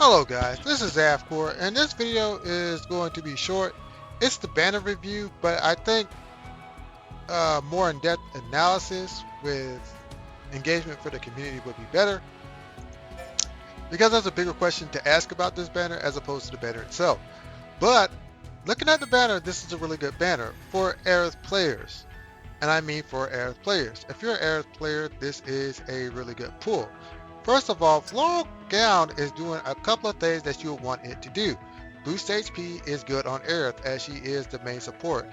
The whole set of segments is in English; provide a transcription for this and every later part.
Hello guys, this is Avcoor, and this video is going to be short. It's the banner review, but I think more in-depth analysis with engagement for the community would be better because there's a bigger question to ask about this banner as opposed to the banner itself. But looking at the banner, this is a really good banner for Aerith players. And I mean for Aerith players. If you're an Aerith player, this is a really good pull. First of all, Floral Gown is doing a couple of things that you'll want it to do. Boost HP is good on Aerith as she is the main support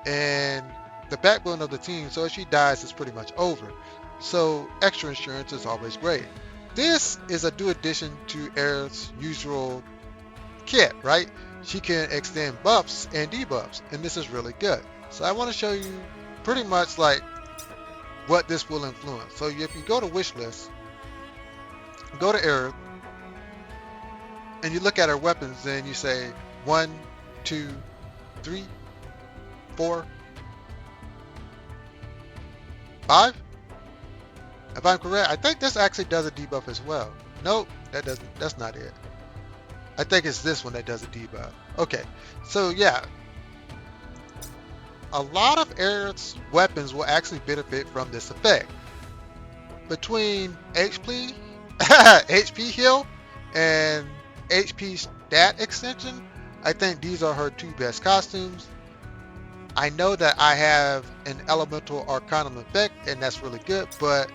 and the backbone of the team, so if she dies, it's pretty much over. So extra insurance is always great. This is a new addition to Aerith's usual kit, right? She can extend buffs and debuffs, and this is really good. So I want to show you pretty much like what this will influence. So if you go to wish list, go to Aerith, and you look at her weapons, and you say 1, 2, 3, 4, 5. If I'm correct, I think this actually does a debuff as well. Nope, that doesn't. That's not it. I think it's this one that does a debuff. Okay, so yeah, a lot of Aerith's weapons will actually benefit from this effect. Between HP heal, and HP stat extension, I think these are her two best costumes. I know that I have an elemental arcanum effect, and that's really good, but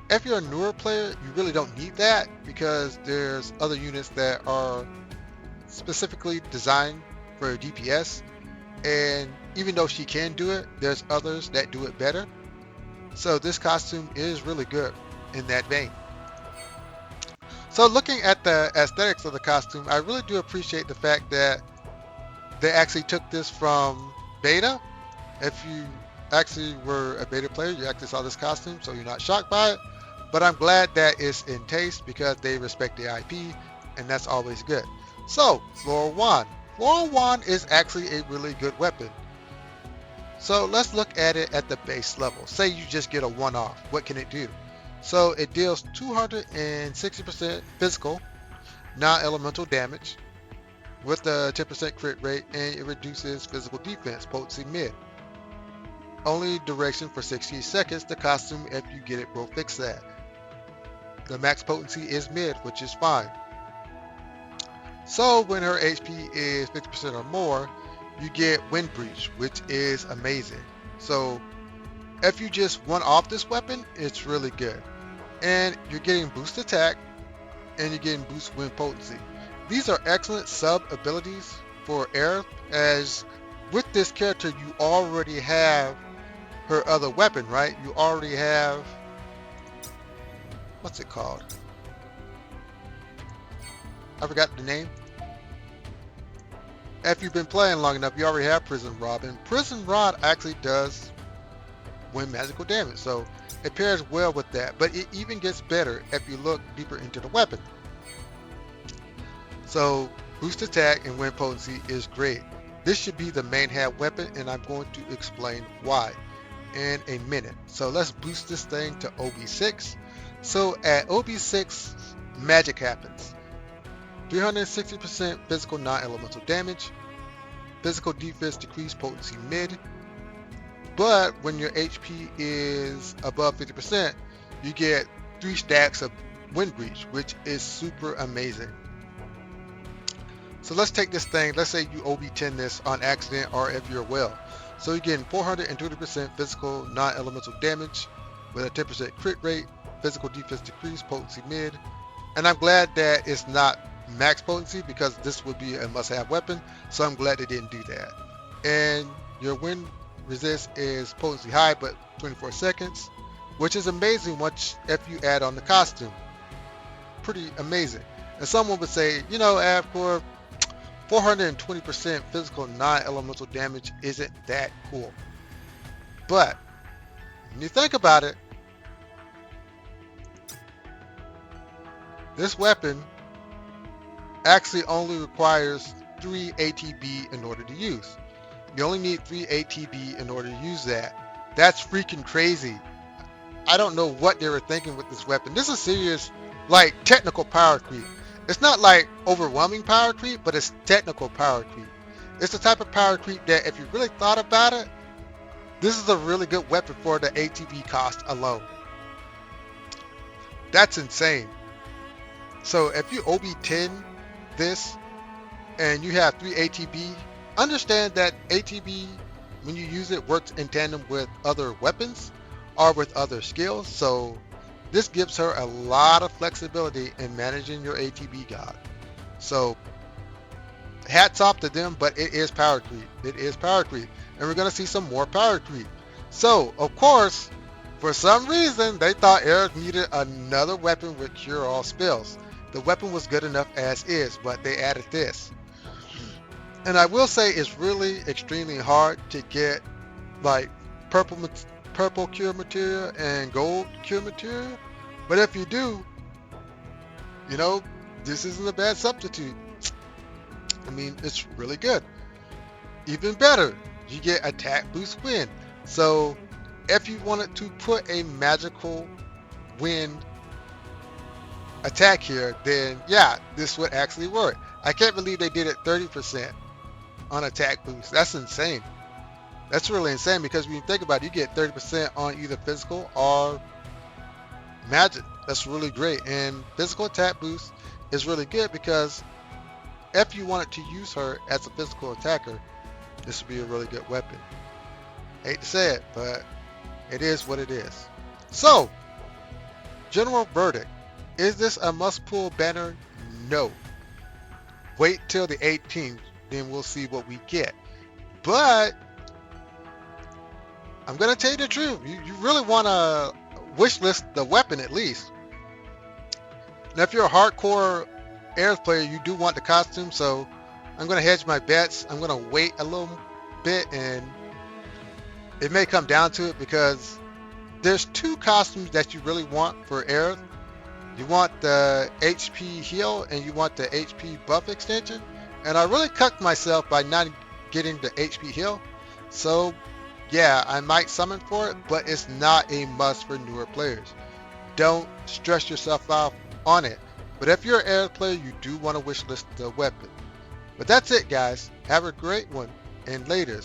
if you're a newer player, you really don't need that because there's other units that are specifically designed for DPS. And even though she can do it, there's others that do it better. So this costume is really good in that vein. So looking at the aesthetics of the costume, I really do appreciate the fact that they actually took this from beta. If you actually were a beta player, you actually saw this costume, so you're not shocked by it. But I'm glad that it's in taste because they respect the IP, and that's always good. So, Floral Wand. Floral Wand is actually a really good weapon. So let's look at it at the base level. Say you just get a one-off. What can it do? So it deals 260% physical, non-elemental damage with a 10% crit rate, and it reduces physical defense, potency mid. Only duration for 60 seconds. The costume, if you get it, will fix that. The max potency is mid, which is fine. So when her HP is 50% or more, you get Wind Breach, which is amazing. So if you just one off this weapon, it's really good. And you're getting boost attack, and you're getting boost wind potency. These are excellent sub abilities for Aerith, as with this character you already have her other weapon, right? You already have, what's it called? I forgot the name. If you've been playing long enough, you already have Prison Rod, and Prison Rod actually does win magical damage, so it pairs well with that. But it even gets better if you look deeper into the weapon. So boost attack and wind potency is great. This should be the main hand weapon, and I'm going to explain why in a minute. So let's boost this thing to OB6. So at OB6, magic happens. 360% physical non-elemental damage, physical defense decrease, potency mid. But when your HP is above 50%, you get 3 stacks of Wind Breach, which is super amazing. So let's take this thing, let's say you OB10 this on accident or if you're well. So you're getting 420% physical non-elemental damage with a 10% crit rate, physical defense decrease, potency mid. And I'm glad that it's not max potency because this would be a must-have weapon. So I'm glad they didn't do that. And your wind resist is potency high, but 24 seconds, which is amazing once if you add on the costume. Pretty amazing. And someone would say, you know, Avcoor, 420% physical non-elemental damage isn't that cool. But when you think about it, this weapon actually only requires 3 ATB in order to use. You only need 3 ATB in order to use that. That's freaking crazy. I don't know what they were thinking with this weapon. This is serious, like, technical power creep. It's not like overwhelming power creep, but it's technical power creep. It's the type of power creep that if you really thought about it, this is a really good weapon for the ATB cost alone. That's insane. So if you OB10 this and you have 3 ATB, understand that ATB, when you use it, works in tandem with other weapons or with other skills. So this gives her a lot of flexibility in managing your ATB god. So hats off to them, but it is power creep. It is power creep. And we're going to see some more power creep. So, of course, for some reason, they thought Aerith needed another weapon with cure all spells. The weapon was good enough as is, but they added this. And I will say it's really extremely hard to get like purple cure material and gold cure material. But if you do, you know, this isn't a bad substitute. I mean, it's really good. Even better, you get attack boost wind. So if you wanted to put a magical wind attack here, then yeah, this would actually work. I can't believe they did it 30% on attack boost. That's insane. That's really insane because when you think about it, you get 30% on either physical or magic. That's really great. And physical attack boost is really good because if you wanted to use her as a physical attacker, this would be a really good weapon. Hate to say it, but it is what it is. So, general verdict. Is this a must-pull banner? No. Wait till the 18th, then we'll see what we get. But, I'm going to tell you the truth. You really want to wish list the weapon at least. Now, if you're a hardcore Aerith player, you do want the costume, so I'm going to hedge my bets. I'm going to wait a little bit, and it may come down to it because there's 2 costumes that you really want for Aerith. You want the HP heal and you want the HP buff extension. And I really cucked myself by not getting the HP heal. So yeah, I might summon for it, but it's not a must for newer players. Don't stress yourself out on it. But if you're an Aerith player, you do want to wishlist the weapon. But that's it, guys. Have a great one, and laters.